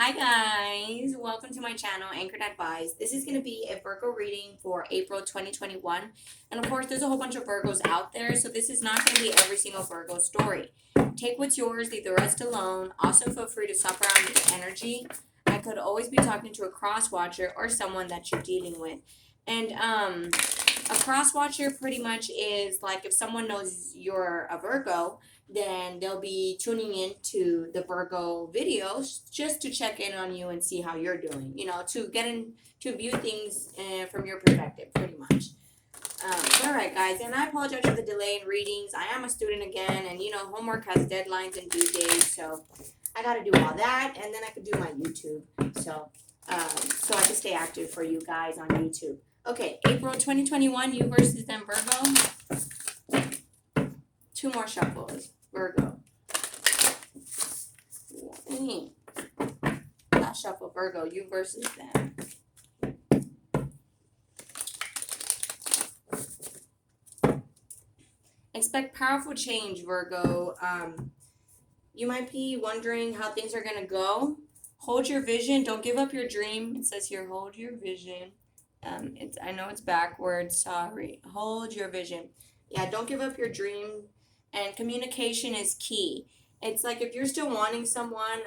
Hi guys, welcome to my channel, Anchored Advice. This is going to be a Virgo reading for April 2021. And of course, there's a whole bunch of Virgos out there, so this is not going to be every single Virgo story. Take what's yours, leave the rest alone. Also, feel free to swap around the energy. I could always be talking to a cross watcher or someone that you're dealing with. And a cross watcher pretty much is like if someone knows you're a Virgo, then they'll be tuning into the Virgo videos just to check in on you and see how you're doing, to get in to view things from your perspective, pretty much. All right, guys, and I apologize for the delay in readings. I am a student again, and homework has deadlines and due dates, so I got to do all that, and then I could do my YouTube, so I can stay active for you guys on YouTube. Okay, April 2021, you versus them, Virgo. Two more shuffles. Virgo. Last shuffle, Virgo, you versus them. Expect powerful change, Virgo. You might be wondering how things are going to go. Hold your vision. Don't give up your dream. It says here, hold your vision. I know it's backwards. Sorry. Hold your vision. Yeah, don't give up your dream. And communication is key. It's like if you're still wanting someone,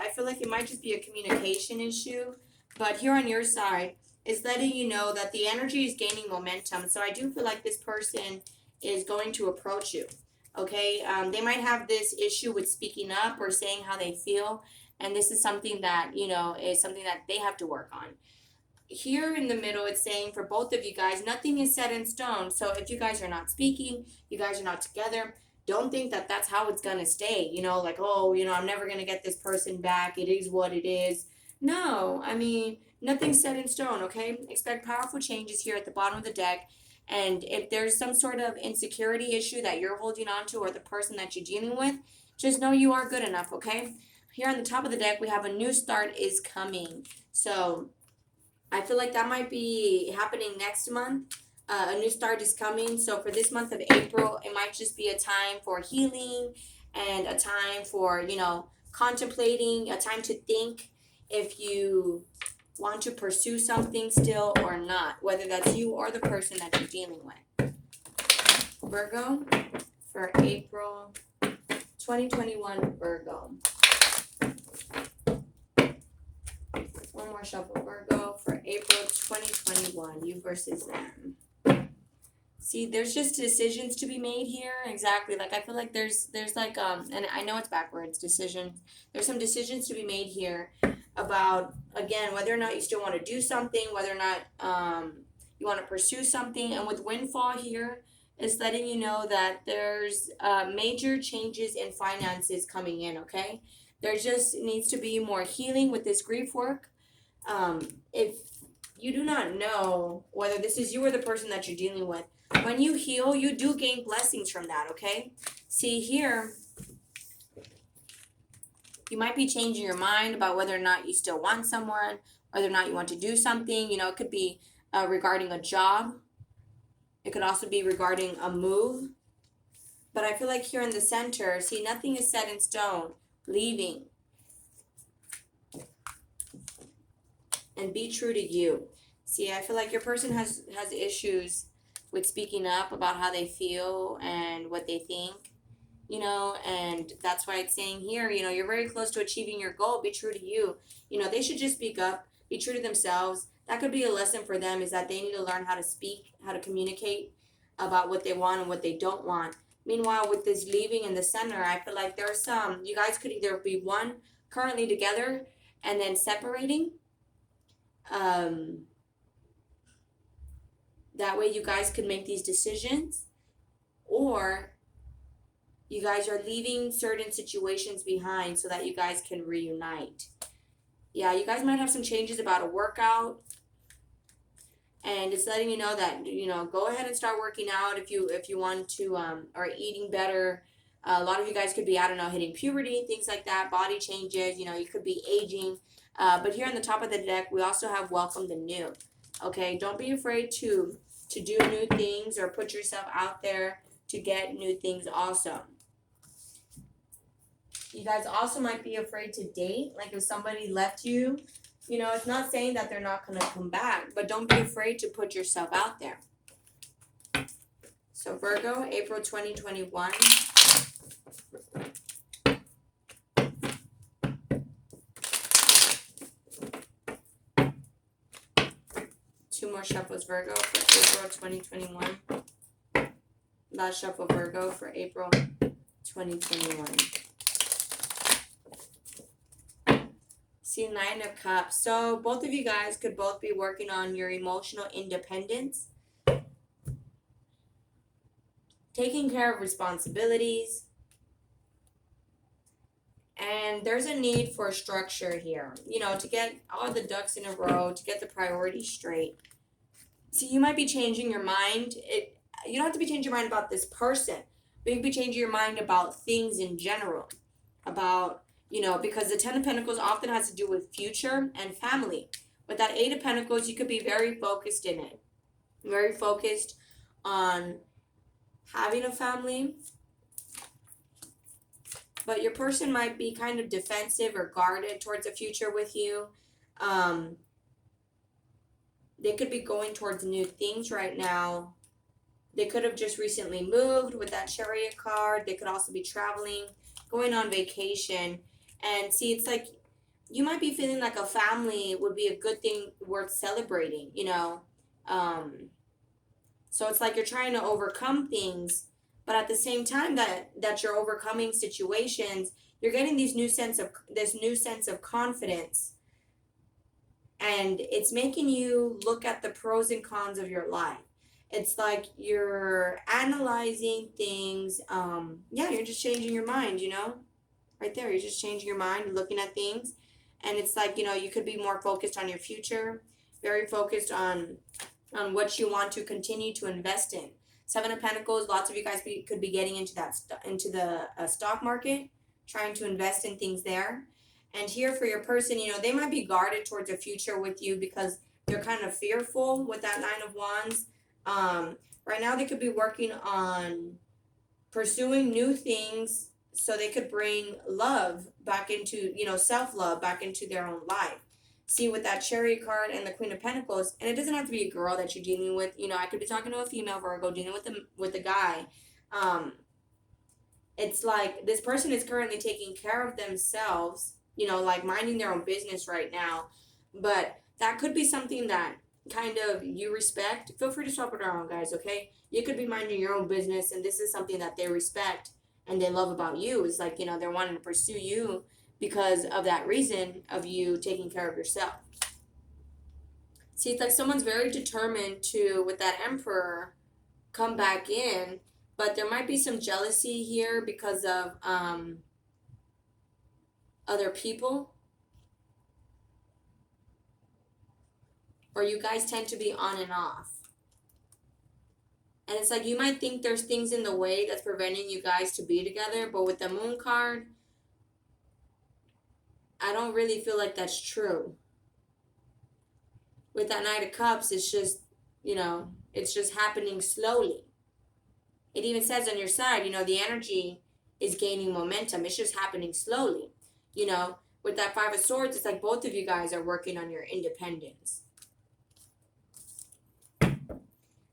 I feel like it might just be a communication issue. But here on your side, it's letting you know that the energy is gaining momentum. So I do feel like this person is going to approach you. Okay? They might have this issue with speaking up or saying how they feel. And this is something that, is something that they have to work on. Here in the middle, it's saying for both of you guys, nothing is set in stone. So if you guys are not speaking, you guys are not together, don't think that that's how it's going to stay. I'm never going to get this person back. It is what it is. No, nothing's set in stone, okay? Expect powerful changes here at the bottom of the deck. And if there's some sort of insecurity issue that you're holding on to or the person that you're dealing with, just know you are good enough, okay? Here on the top of the deck, we have a new start is coming. So I feel like that might be happening next month. A new start is coming. So for this month of April, it might just be a time for healing and a time for, contemplating, a time to think if you want to pursue something still or not, whether that's you or the person that you're dealing with. Virgo, for April 2021, Virgo. One more shuffle, Virgo, for April 2021, you versus them. See, there's just decisions to be made here. Exactly. Like, I feel like there's like, and I know it's backwards, decisions. There's some decisions to be made here about, again, whether or not you still want to do something, whether or not you want to pursue something. And with windfall here, is letting you know that there's major changes in finances coming in, okay? There just needs to be more healing with this grief work. If you do not know whether this is you or the person that you're dealing with, when you heal, you do gain blessings from that, okay? See here, you might be changing your mind about whether or not you still want someone, whether or not you want to do something. It could be regarding a job. It could also be regarding a move. But I feel like here in the center, see, nothing is set in stone. Leaving. And be true to you. See, I feel like your person has issues with speaking up about how they feel and what they think, and that's why it's saying here, you're very close to achieving your goal. Be true to you. They should just speak up, be true to themselves. That could be a lesson for them, is that they need to learn how to speak, how to communicate about what they want and what they don't want. Meanwhile, with this leaving in the center, I feel like there's you guys could either be one currently together and then separating. That way you guys could make these decisions, or you guys are leaving certain situations behind so that you guys can reunite. Yeah, you guys might have some changes about a workout, and it's letting you know that, go ahead and start working out if you want to, or eating better. A lot of you guys could be, hitting puberty, things like that, body changes, you could be aging. But here on the top of the deck, we also have welcome the new. Okay, don't be afraid to do new things or put yourself out there to get new things also. You guys also might be afraid to date. Like if somebody left you, it's not saying that they're not going to come back, but don't be afraid to put yourself out there. So Virgo, April 2021. Two more shuffles, Virgo, for April 2021. Last shuffle, Virgo, for April 2021. See, Nine of Cups. So both of you guys could both be working on your emotional independence, taking care of responsibilities, and there's a need for structure here, to get all the ducks in a row, to get the priorities straight. So you might be changing your mind. You don't have to be changing your mind about this person, but you can be changing your mind about things in general, about because the Ten of Pentacles often has to do with future and family. With that Eight of Pentacles, you could be very focused in it. Very focused on having a family. But your person might be kind of defensive or guarded towards the future with you. They could be going towards new things right now. They could have just recently moved with that Chariot card. They could also be traveling, going on vacation. And see, it's like you might be feeling like a family would be a good thing worth celebrating, So it's like you're trying to overcome things, but at the same time that you're overcoming situations, you're getting this new sense of confidence. And it's making you look at the pros and cons of your life. It's like you're analyzing things. You're just changing your mind, right there. You're just changing your mind, looking at things. And it's like, you could be more focused on your future, very focused on what you want to continue to invest in. Seven of Pentacles, lots of you guys could be getting into the stock market, trying to invest in things there. And here for your person, they might be guarded towards the future with you because they're kind of fearful with that Nine of Wands. Right now they could be working on pursuing new things so they could bring love back into, self-love back into their own life. See, with that Chariot card and the Queen of Pentacles, and it doesn't have to be a girl that you're dealing with. I could be talking to a female Virgo, dealing with a guy. It's like this person is currently taking care of themselves, like minding their own business right now. But that could be something that kind of you respect. Feel free to swap it around, guys, okay? You could be minding your own business, and this is something that they respect and they love about you. It's like, they're wanting to pursue you because of that reason of you taking care of yourself. See, it's like someone's very determined to, with that Emperor, come back in, but there might be some jealousy here because of other people. Or you guys tend to be on and off. And it's like you might think there's things in the way that's preventing you guys to be together, but with the Moon card, I don't really feel like that's true. With that Knight of Cups, it's just, it's just happening slowly. It even says on your side, the energy is gaining momentum. It's just happening slowly. With that Five of Swords, it's like both of you guys are working on your independence.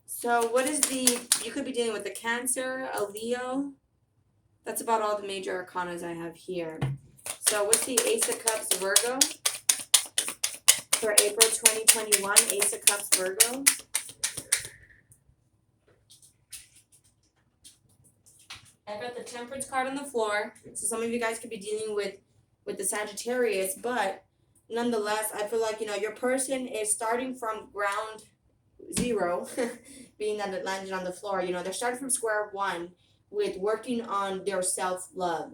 So what is you could be dealing with a Cancer, a Leo. That's about all the major arcanas I have here. So what's the Ace of Cups, Virgo? For April 2021, Ace of Cups, Virgo. I got the Temperance card on the floor. So some of you guys could be dealing with the Sagittarius, but nonetheless, I feel like, your person is starting from ground zero, being that it landed on the floor. They're starting from square one with working on their self-love.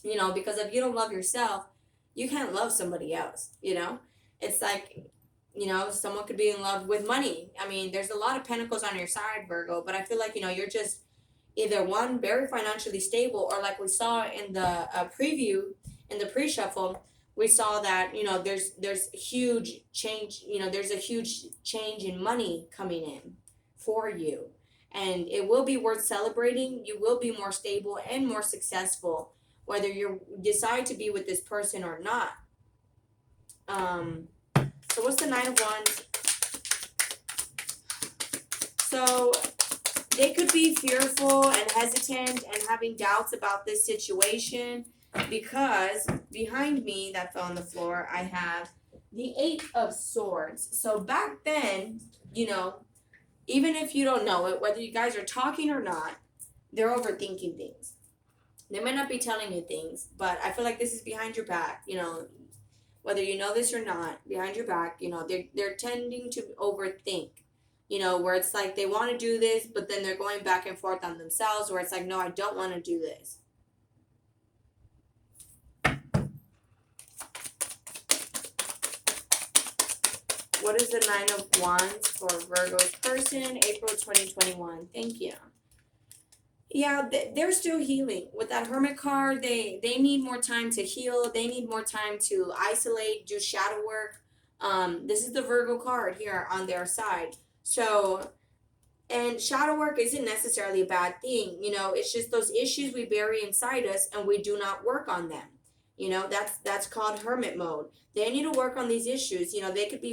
Because if you don't love yourself, you can't love somebody else, It's like, someone could be in love with money. I mean, there's a lot of pentacles on your side, Virgo, but I feel like, you're just either one, very financially stable, or like we saw in the preview, in the pre-shuffle, we saw that, there's huge change, there's a huge change in money coming in for you. And it will be worth celebrating. You will be more stable and more successful whether you decide to be with this person or not. So what's the Nine of Wands? So they could be fearful and hesitant and having doubts about this situation, because behind me that fell on the floor, I have the Eight of Swords. So back then, even if you don't know it, whether you guys are talking or not, they're overthinking things. They might not be telling you things, but I feel like this is behind your back, whether you know this or not, behind your back, they're tending to overthink, where it's like they want to do this, but then they're going back and forth on themselves, where it's like, no, I don't want to do this. What is the Nine of Wands for Virgo's person, April 2021? Thank you. Yeah, they're still healing. With that Hermit card, they need more time to heal. They need more time to isolate, do shadow work. This is the Virgo card here on their side. So, and shadow work isn't necessarily a bad thing. It's just those issues we bury inside us and we do not work on them. That's called hermit mode. They need to work on these issues. They could be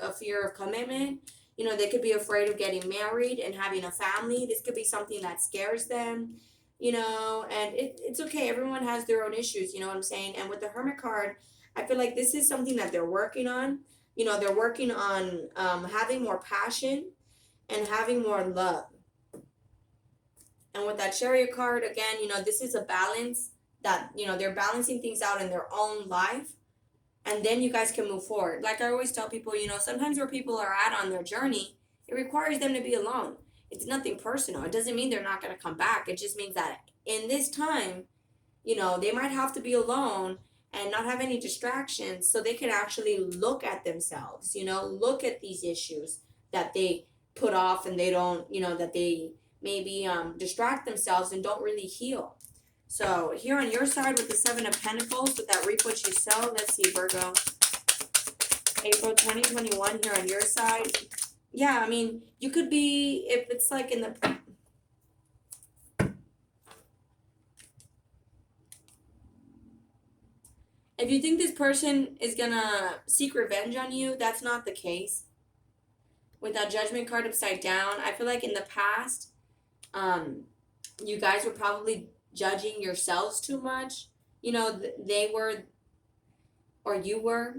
a fear of commitment. They could be afraid of getting married and having a family. This could be something that scares them, and it's okay. Everyone has their own issues, you know what I'm saying? And with the Hermit card, I feel like this is something that they're working on. They're working on having more passion and having more love. And with that Chariot card, again, this is a balance that, they're balancing things out in their own life. And then you guys can move forward. Like I always tell people, sometimes where people are at on their journey, it requires them to be alone. It's nothing personal. It doesn't mean they're not going to come back. It just means that in this time, they might have to be alone and not have any distractions so they can actually look at themselves, look at these issues that they put off and they don't, that they maybe distract themselves and don't really heal. So here on your side with the Seven of Pentacles, with that reap what you sow, let's see, Virgo, April 2021 here on your side. Yeah, I mean, you could be, if it's like in the, if you think this person is gonna seek revenge on you, that's not the case. With that Judgment card upside down, I feel like in the past, you guys were probably judging yourselves too much. They were, or you were.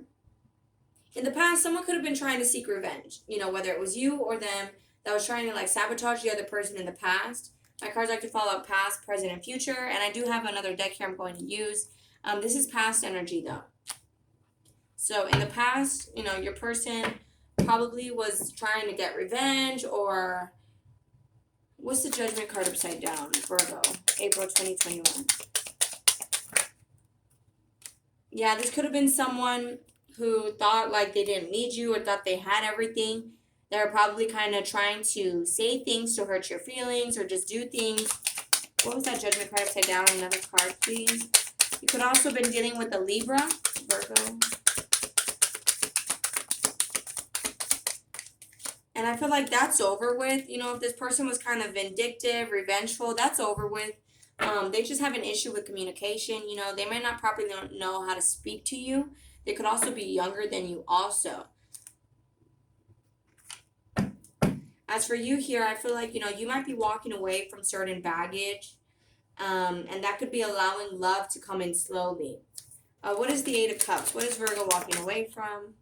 In the past, someone could have been trying to seek revenge, whether it was you or them that was trying to like sabotage the other person in the past. My cards like to follow up past, present, and future, and I do have another deck here I'm going to use. This is past energy though. So in the past, your person probably was trying to get revenge, or what's the Judgment card upside down, Virgo, April 2021? Yeah, this could have been someone who thought like they didn't need you or thought they had everything. They're probably kind of trying to say things to hurt your feelings or just do things. What was that Judgment card upside down? Another card, please. You could also have been dealing with a Libra, Virgo. And I feel like that's over with. If this person was kind of vindictive, revengeful, that's over with. They just have an issue with communication. They might not properly know how to speak to you. They could also be younger than you also. As for you here, I feel like, you might be walking away from certain baggage. And that could be allowing love to come in slowly. What is the Eight of Cups? What is Virgo walking away from?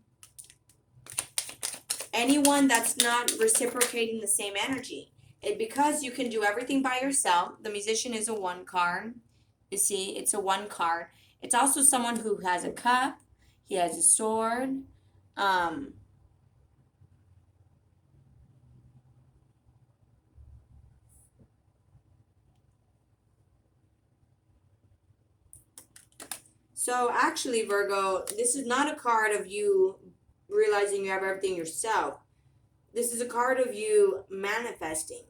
Anyone that's not reciprocating the same energy. Because you can do everything by yourself. The Musician is a 1 card. You see, it's a 1 card. It's also someone who has a cup. He has a sword. So actually, Virgo, this is not a card of you realizing you have everything yourself. This is a card of you manifesting.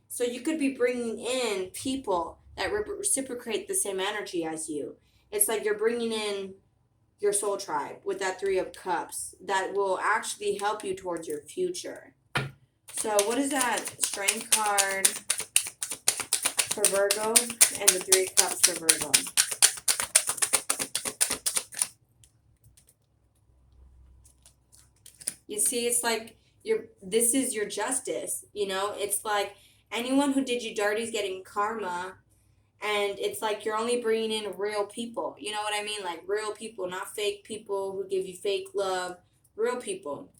So you could be bringing in people that reciprocate the same energy as you. It's like you're bringing in your soul tribe with that 3 of Cups that will actually help you towards your future. So what is that Strength card for Virgo and the Three of Cups for Virgo. You see, it's like this is your justice, you know? It's like anyone who did you dirty is getting karma, and it's like you're only bringing in real people. You know what I mean? Like real people, not fake people who give you fake love, real people.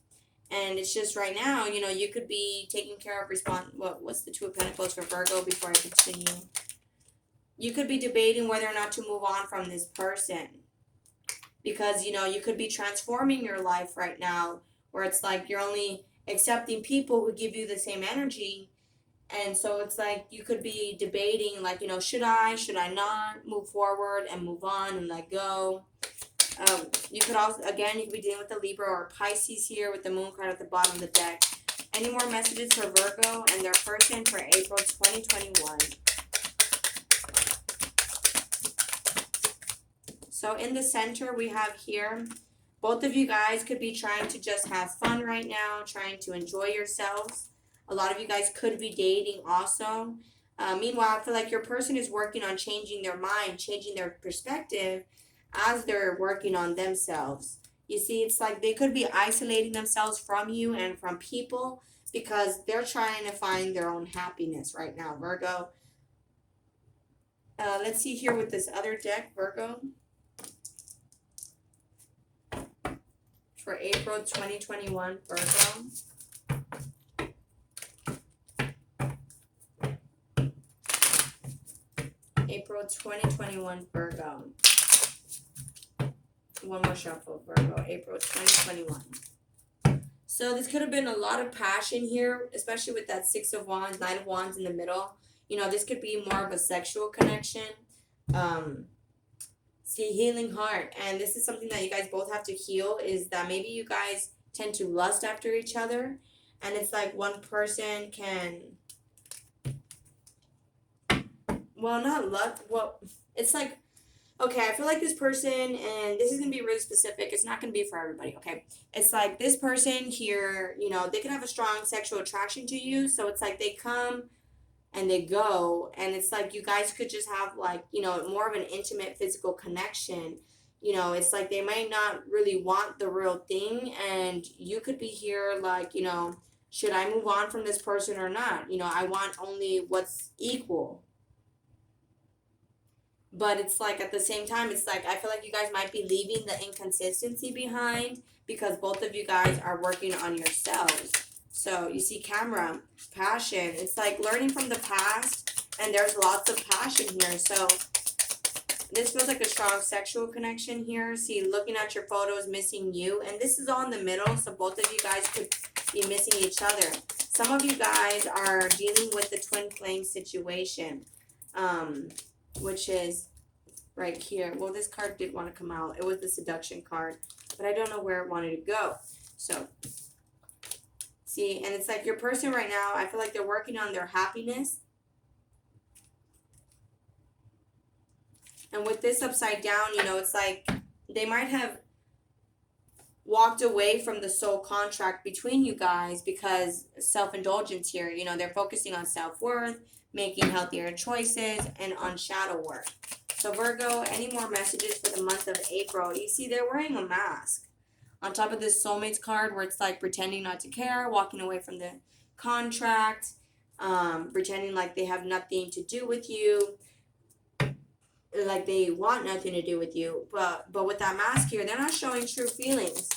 And it's just right now, you know, you could be taking care of what's the Two of Pentacles for Virgo before I continue? You could be debating whether or not to move on from this person. Because, you know, you could be transforming your life right now where it's like you're only accepting people who give you the same energy. And so it's like you could be debating, like, you know, should I not move forward and move on and let go? You could also, again, you could be dealing with a Libra or a Pisces here with the moon card at the bottom of the deck. Any more messages for Virgo and their person for April 2021? So in the center we have here, both of you guys could be trying to just have fun right now, trying to enjoy yourselves. A lot of you guys could be dating also. Meanwhile, I feel like your person is working on changing their mind, changing their perspective as they're working on themselves. You see, it's like they could be isolating themselves from you and from people because they're trying to find their own happiness right now, Virgo. Let's see here with this other deck, Virgo. For April 2021, Virgo. April 2021, Virgo. One more shuffle, Virgo. April 2021. So this could have been a lot of passion here, especially with that Six of Wands, Nine of Wands in the middle. You know, this could be more of a sexual connection. See, healing heart. And this is something that you guys both have to heal, is that maybe you guys tend to lust after each other. And it's like one person can... Well, not lust. Well, it's like... Okay, I feel like this person, and this is going to be really specific. It's not going to be for everybody, okay? It's like this person here, you know, they can have a strong sexual attraction to you. So it's like they come and they go. And it's like you guys could just have like, you know, more of an intimate physical connection. You know, it's like they might not really want the real thing. And you could be here like, you know, should I move on from this person or not? You know, I want only what's equal. But it's like at the same time, it's like I feel like you guys might be leaving the inconsistency behind because both of you guys are working on yourselves. So you see camera, passion. It's like learning from the past, and there's lots of passion here. So this feels like a strong sexual connection here. See, looking at your photos, missing you. And this is all in the middle, so both of you guys could be missing each other. Some of you guys are dealing with the twin flame situation. Which is right here. Well, this card did want to come out. It was the seduction card, but I don't know where it wanted to go. So, see, and it's like your person right now, I feel like they're working on their happiness. And with this upside down, you know, it's like they might have walked away from the soul contract between you guys because self-indulgence here. You know, they're focusing on self-worth, making healthier choices, and on shadow work. So Virgo, any more messages for the month of April? You see, they're wearing a mask. On top of this soulmates card where it's like pretending not to care, walking away from the contract, pretending like they have nothing to do with you, like they want nothing to do with you. But with that mask here, they're not showing true feelings.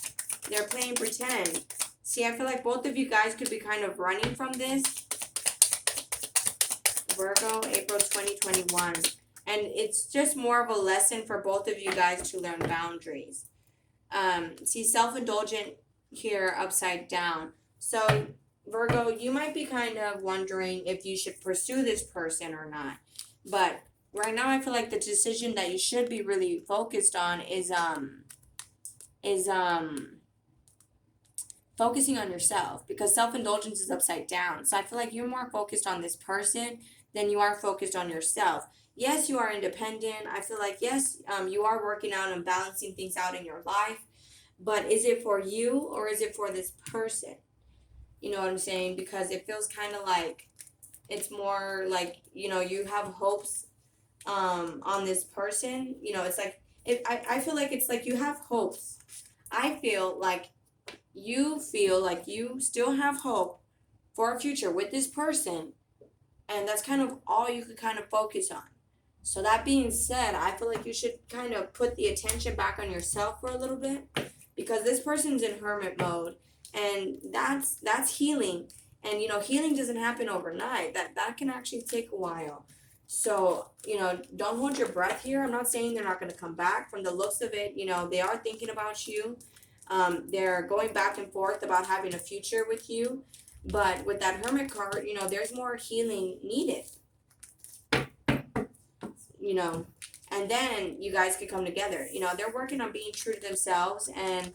They're playing pretend. See, I feel like both of you guys could be kind of running from this. Virgo, April 2021. And it's just more of a lesson for both of you guys to learn boundaries. See, self-indulgent here upside down. So, Virgo, you might be kind of wondering if you should pursue this person or not. But right now, I feel like the decision that you should be really focused on is focusing on yourself, because self-indulgence is upside down. So I feel like you're more focused on this person than you are focused on yourself. Yes, you are independent. I feel like, yes, you are working out and balancing things out in your life. But is it for you or is it for this person? You know what I'm saying? Because it feels kind of like It's more like, you know, you have hopes on this person. You know, it's like I feel like it's like you have hopes. I feel like you still have hope for a future with this person, and that's kind of all you could kind of focus on. So that being said, I feel like you should kind of put the attention back on yourself for a little bit, because this person's in hermit mode, and that's healing. And you know, healing doesn't happen overnight. That can actually take a while. So, you know, don't hold your breath here. I'm not saying they're not going to come back. From the looks of it, you know, they are thinking about you. They're going back and forth about having a future with you. But with that hermit card, you know, there's more healing needed, you know, and then you guys could come together. You know, they're working on being true to themselves, and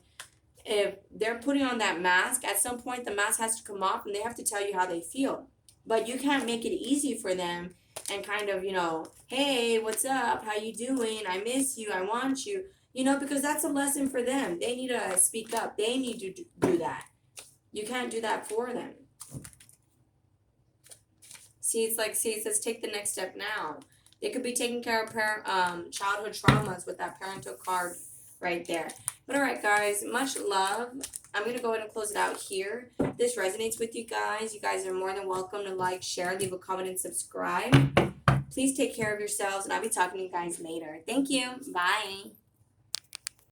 if they're putting on that mask, at some point the mask has to come off and they have to tell you how they feel. But you can't make it easy for them and kind of, you know, hey, what's up? How you doing? I miss you. I want you. You know, because that's a lesson for them. They need to speak up. They need to do that. You can't do that for them. See, it's like, see, it says take the next step now. They could be taking care of childhood traumas with that parental card right there. But all right, guys, much love. I'm going to go ahead and close it out here. If this resonates with you guys are more than welcome to like, share, leave a comment, and subscribe. Please take care of yourselves, and I'll be talking to you guys later. Thank you. Bye.